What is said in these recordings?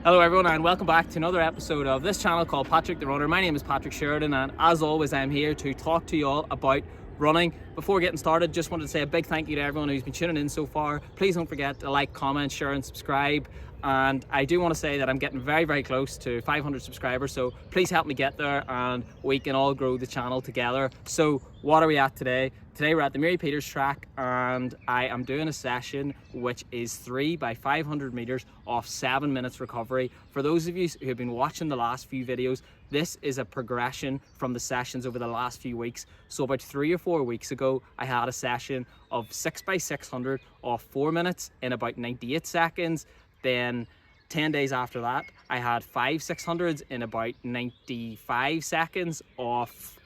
Hello everyone and welcome back to another episode of this channel called Patrick the Runner. My name is Patrick Sheridan and as always I'm here to talk to you all about running. Before getting started, just wanted to say a big thank you to everyone who's been tuning in so far. Please don't forget to like, comment, share and subscribe. And I do want to say that I'm getting very close to 500 subscribers, so please help me get there and we can all grow the channel together. So what are we at today? Today we're at the Mary Peters track and I am doing a session which is 3 by 500 meters off 7 minutes recovery. For those of you who have been watching the last few videos, this is a progression from the sessions over the last few weeks. So about 3 or 4 weeks ago, I had a session of 6 by 600 off 4 minutes in about 98 seconds. Then 10 days after that, I had 5 600s in about 95 seconds off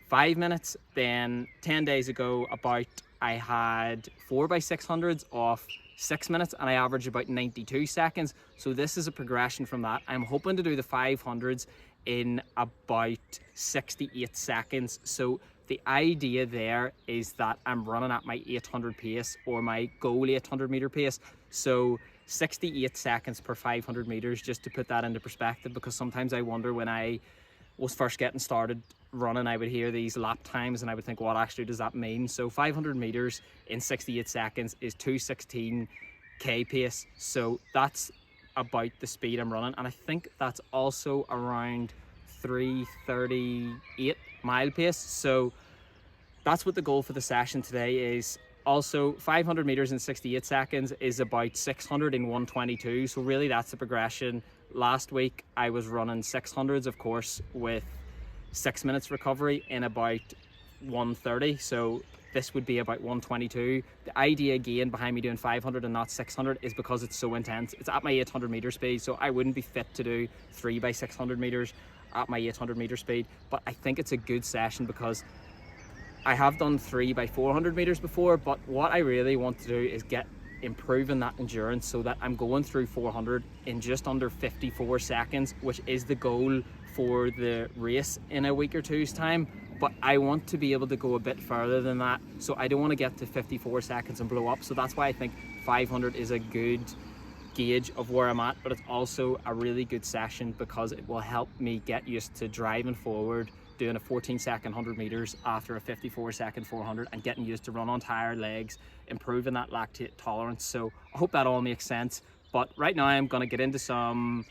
5 minutes. Then 10 days ago, I had 4 by 600s off 6 minutes and I averaged about 92 seconds. So this is a progression from that. I'm hoping to do the 500s in about 68 seconds. So the idea there is that I'm running at my 800 pace or my goal 800 meter pace. So 68 seconds per 500 meters, just to put that into perspective, because sometimes I wonder when I was first getting started running, I would hear these lap times and I would think, what actually does that mean? So 500 meters in 68 seconds is 2:16k pace. So that's about the speed I'm running. And I think that's also around 3:38 mile pace. So that's what the goal for the session today is. Also, 500 meters in 68 seconds is about 600 in 122. So really that's the progression. Last week I was running 600s, of course, with 6 minutes recovery in about 130. So this would be about 122. The idea again behind me doing 500 and not 600 is because it's so intense. It's at my 800 meter speed, so I wouldn't be fit to do 3 by 600 meters at my 800 meter speed. But I think it's a good session because I have done 3 by 400 meters before, but what I really want to do is get improving that endurance so that I'm going through 400 in just under 54 seconds, which is the goal for the race in a week or two's time. But I want to be able to go a bit further than that, so I don't want to get to 54 seconds and blow up. So that's why I think 500 is a good gauge of where I'm at, but it's also a really good session because it will help me get used to driving forward, doing a 14-second 100 meters after a 54-second 400 and getting used to run on tired legs, improving that lactate tolerance. So I hope that all makes sense. But right now I'm going to get into some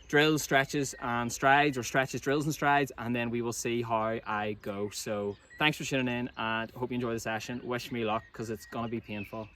drills, stretches and strides, or stretches, drills and strides, and then we will see how I go. So thanks for tuning in and hope you enjoy the session. Wish me luck because it's going to be painful.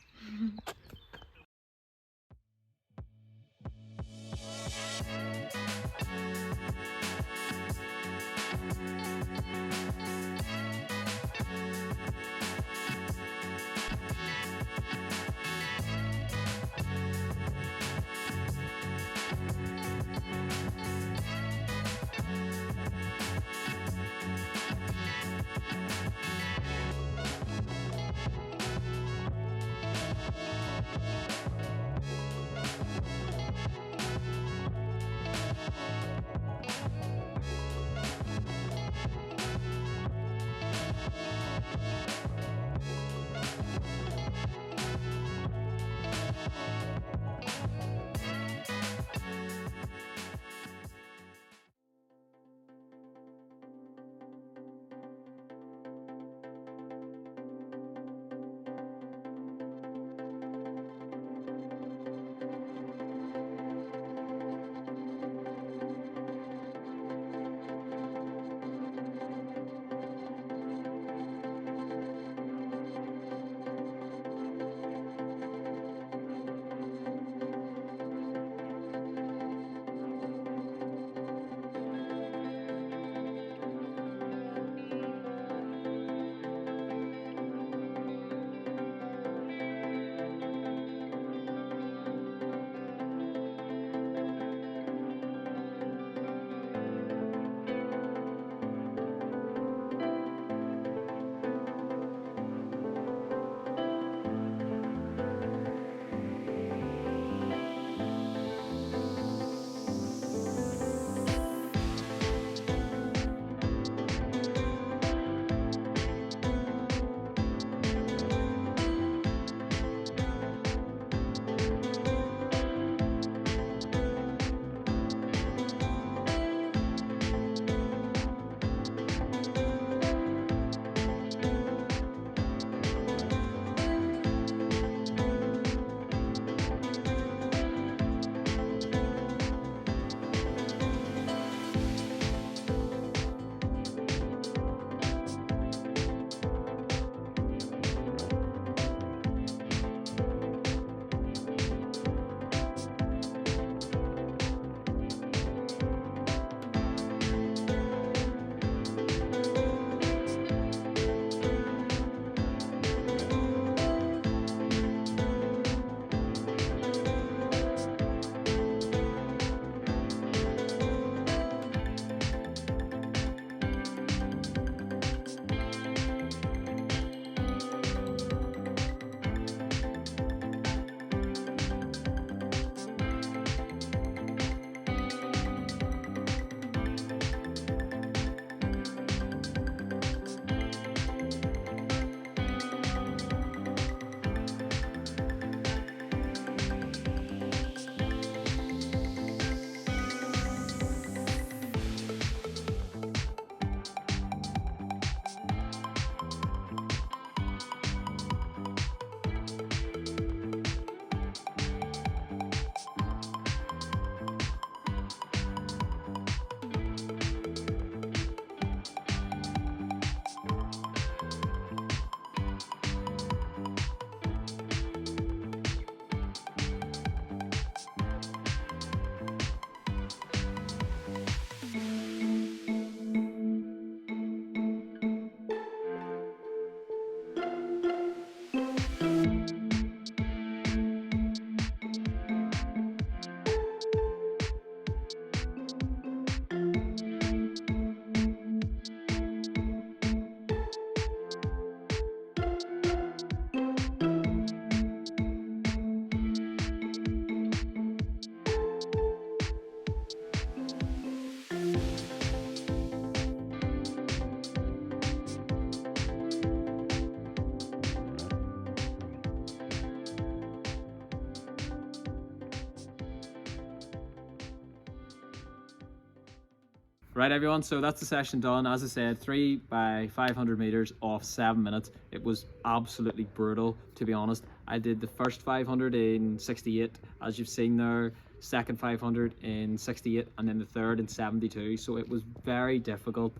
Right, everyone, so that's the session done. As I said, 3 by 500 meters off 7 minutes. It was absolutely brutal, to be honest. I did the first 500 in 68, as you've seen there, second 500 in 68, and then the third in 72. So it was very difficult,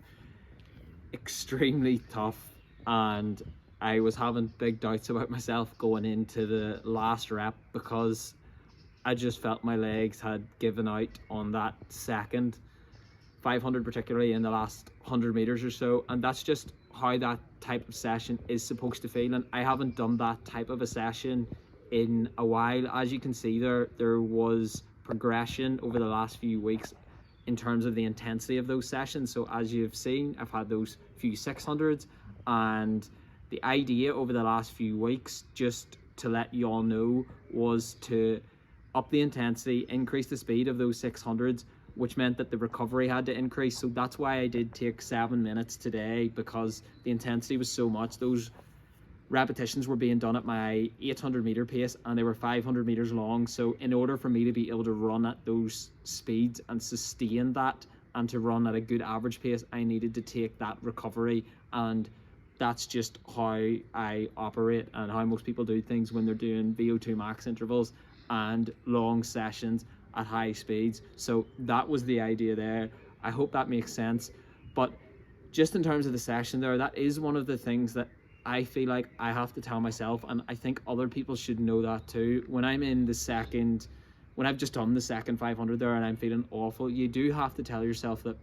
extremely tough, and I was having big doubts about myself going into the last rep because I just felt my legs had given out on that second 500, particularly in the last 100 meters or so, and that's just how that type of session is supposed to feel. And I haven't done that type of a session in a while. As you can see there was progression over the last few weeks in terms of the intensity of those sessions. So as you've seen, I've had those few 600s, and the idea over the last few weeks, just to let you all know, was to up the intensity, increase the speed of those 600s, which meant that the recovery had to increase. So that's why I did take 7 minutes today, because the intensity was so much. Those repetitions were being done at my 800 meter pace, and they were 500 meters long. So in order for me to be able to run at those speeds and sustain that and to run at a good average pace, I needed to take that recovery. And that's just how I operate and how most people do things when they're doing VO2 max intervals and long sessions at high speeds. So that was the idea there. I hope that makes sense. But just in terms of the session there, that is one of the things that I feel like I have to tell myself, and I think other people should know that too. When I'm in the second, when I've just done the second 500 there and I'm feeling awful, you do have to tell yourself that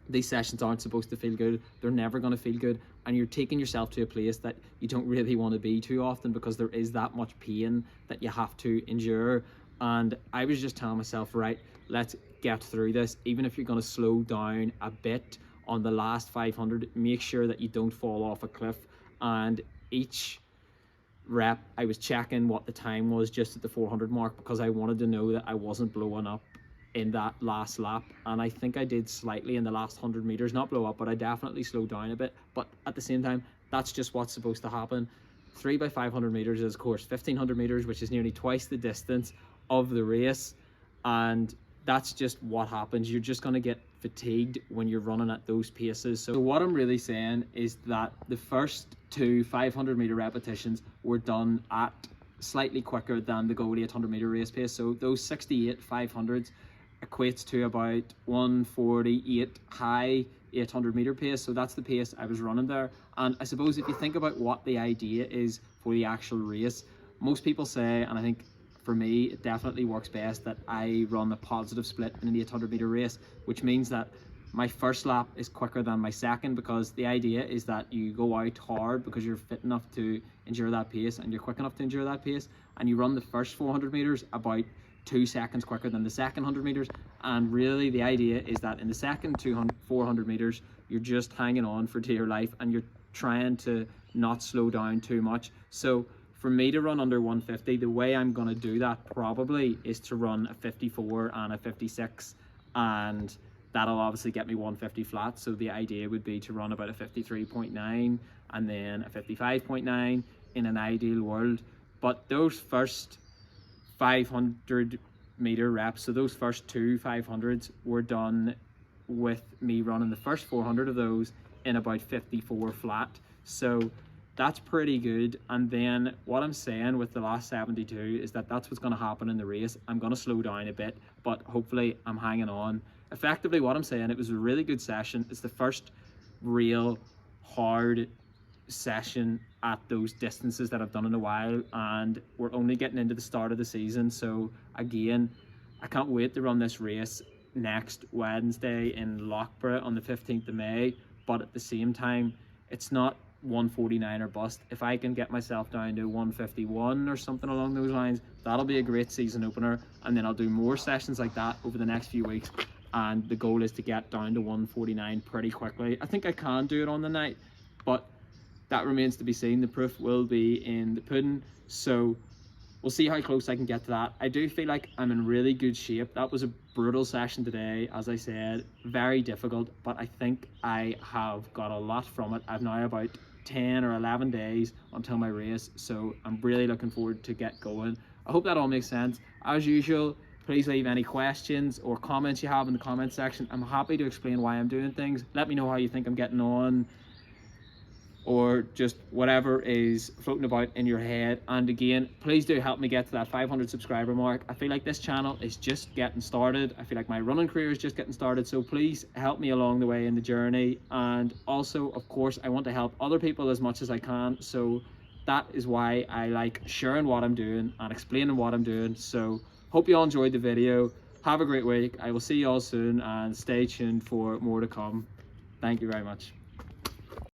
these sessions aren't supposed to feel good. They're never going to feel good, and you're taking yourself to a place that you don't really want to be too often, because there is that much pain that you have to endure. And I was just telling myself, right, let's get through this. Even if you're going to slow down a bit on the last 500, make sure that you don't fall off a cliff. And each rep, I was checking what the time was just at the 400 mark, because I wanted to know that I wasn't blowing up in that last lap. And I think I did slightly in the last 100 meters, not blow up, but I definitely slowed down a bit. But at the same time, that's just what's supposed to happen. 3 by 500 meters is, of course, 1500 meters, which is nearly twice the distance of the race, and that's just what happens. You're just going to get fatigued when you're running at those paces. So what I'm really saying is that the first 2 500 meter repetitions were done at slightly quicker than the goal 800 meter race pace. So those 68 500s equates to about 148 high 800 meter pace. So that's the pace I was running there. And I suppose if you think about what the idea is for the actual race, most people say, and I think for me it definitely works best, that I run a positive split in an 800 meter race, which means that my first lap is quicker than my second, because the idea is that you go out hard because you're fit enough to endure that pace and you're quick enough to endure that pace, and you run the first 400 meters about 2 seconds quicker than the second 100 meters. And really the idea is that in the second 400 meters you're just hanging on for dear life, and you're trying to not slow down too much. So for me to run under 150, the way I'm going to do that probably is to run a 54 and a 56, and that'll obviously get me 150 flat. So the idea would be to run about a 53.9 and then a 55.9 in an ideal world. But those first 500 meter reps, so those first 2 500s were done with me running the first 400 of those in about 54 flat. So that's pretty good. And then what I'm saying with the last 72 is that that's what's going to happen in the race. I'm going to slow down a bit, but hopefully I'm hanging on. Effectively what I'm saying, it was a really good session. It's the first real hard session at those distances that I've done in a while, and we're only getting into the start of the season. So again, I can't wait to run this race next Wednesday in Loughborough on the 15th of May. But at the same time, it's not 149 or bust. If I can get myself down to 151 or something along those lines, that'll be a great season opener. And then I'll do more sessions like that over the next few weeks, and the goal is to get down to 149 pretty quickly. I think I can do it on the night, but that remains to be seen. The proof will be in the pudding. So we'll see how close I can get to that. I do feel like I'm in really good shape. That was a brutal session today, as I said, very difficult, but I think I have got a lot from it. I've now about 10 or 11 days until my race, so I'm really looking forward to get going. I hope that all makes sense. As usual, Please leave any questions or comments you have in the comment section. I'm happy to explain why I'm doing things. Let me know how you think I'm getting on, or just whatever is floating about in your head. And again, please do help me get to that 500 subscriber mark. I feel like this channel is just getting started. I feel like my running career is just getting started. So please help me along the way in the journey. And also, of course, I want to help other people as much as I can. So that is why I like sharing what I'm doing and explaining what I'm doing. So hope you all enjoyed the video. Have a great week. I will see you all soon, and stay tuned for more to come. Thank you very much.